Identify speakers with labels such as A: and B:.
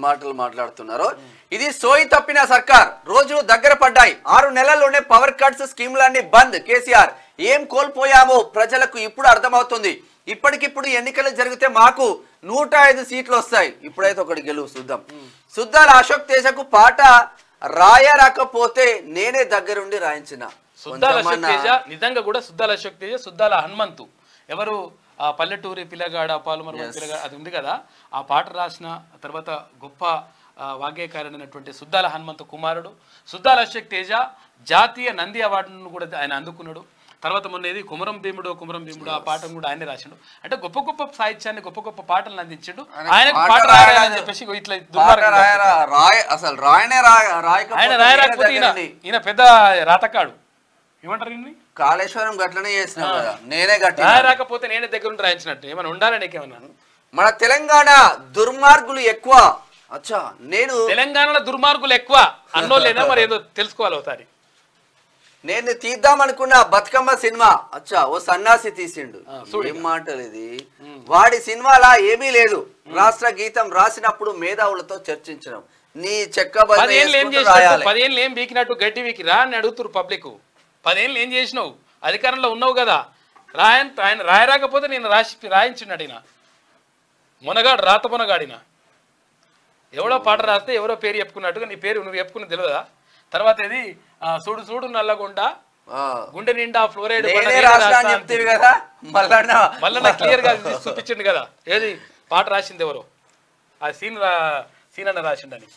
A: మాటలు మాట్లాడుతున్నారు. ఇది సోయి తప్పిన సర్కార్, రోజులు దగ్గర పడ్డాయి, 6 నెలల్లోనే పవర్ కట్స్ స్కీమ్లన్నీ బంద్. కేసీఆర్ ఏం కోల్పోయామో ప్రజలకు ఇప్పుడు అర్థమవుతుంది. ఇప్పటికిప్పుడు ఎన్నికలు జరిగితే మాకు 105 సీట్లు వస్తాయి. ఇప్పుడైతే ఒకటి గెలువు చూద్దాం. సుద్దాల అశోక్ తేజకు పాట రాయరాకపోతే నేనే దగ్గరుండి రాయించిన.
B: సుద్దాల అశోక్ తేజ నిజంగా కూడా సుద్దాల అశోక్ తేజ, సుద్దాల హనుమంతు ఎవరు ఆ పల్లెటూరి పిల్లగాడ పాలుమర్మ పిల్లగాడ అది ఉంది కదా, ఆ పాట రాసిన తర్వాత గొప్ప వాగ్గేయకారుడైనటువంటి సుద్దాల హనుమంతు కుమారుడు. సుద్దాల అశోక్ తేజ జాతీయ నంది అవార్డును కూడా ఆయన అందుకున్నాడు. తర్వాత మొన్న ఏది కుమరం భీముడు ఆ పాటను కూడా ఆయనే రాసిండు. అంటే గొప్ప గొప్ప సాహిత్యాన్ని గొప్ప గొప్ప పాటలను అందించిండు. ఆయనకు పాట రాయాలని చెప్పేసి ఇట్లా ఆయన రాయరాకపోతే ఈయన పెద్ద రాతకాడు ఏమంటారు ఇన్ని
A: కాళేశ్వరం గట్లనే చేసిన నేనే గట్టి
B: రాకపోతే నేనే దగ్గర ఉండి రాయించినట్టు ఏమైనా ఉండాలని నీకేమన్నా.
A: మన తెలంగాణ దుర్మార్గులు ఎక్కువ. అచ్చా నేను
B: తెలంగాణలో దుర్మార్గులు ఎక్కువ అన్నోళ్ళేనా మరి ఏదో తెలుసుకోవాలి ఒకసారి.
A: నేను తీద్దామనుకున్న బతుకమ్మ సినిమా అచ్చా ఓ సన్నాసి తీసిండు. ఏం మాటలు ఇది, వాడి సినిమాలా ఏమీ లేదు. రాష్ట్ర గీతం రాసినప్పుడు మేధావులతో చర్చించడం. నీ చెక్క
B: 10 ఏళ్ళు ఏం బీకినట్టు గడ్డి వీకిరా అని అడుగుతురు పబ్లిక్. 10 ఏళ్ళు ఏం చేసినావు, అధికారంలో ఉన్నావు కదా, ఆయన రాయరాకపోతే నేను రాయించినాడు. ఈయన మునగాడు, రాత మునగాడిన ఎవడో పాట రాస్తే ఎవరో పేరు చెప్పుకున్నట్టుగా నీ పేరు నువ్వు చెప్పుకుని తెలియదా. తర్వాత ఏది చూడు చూడు నల్లగొండ గుండె నిండా ఫ్లోరైడ్ మళ్ళీ క్లియర్ గా చూపించండి కదా ఏది పాట రాసింది ఎవరో, ఆ సీన్ అన్న రాసిండని.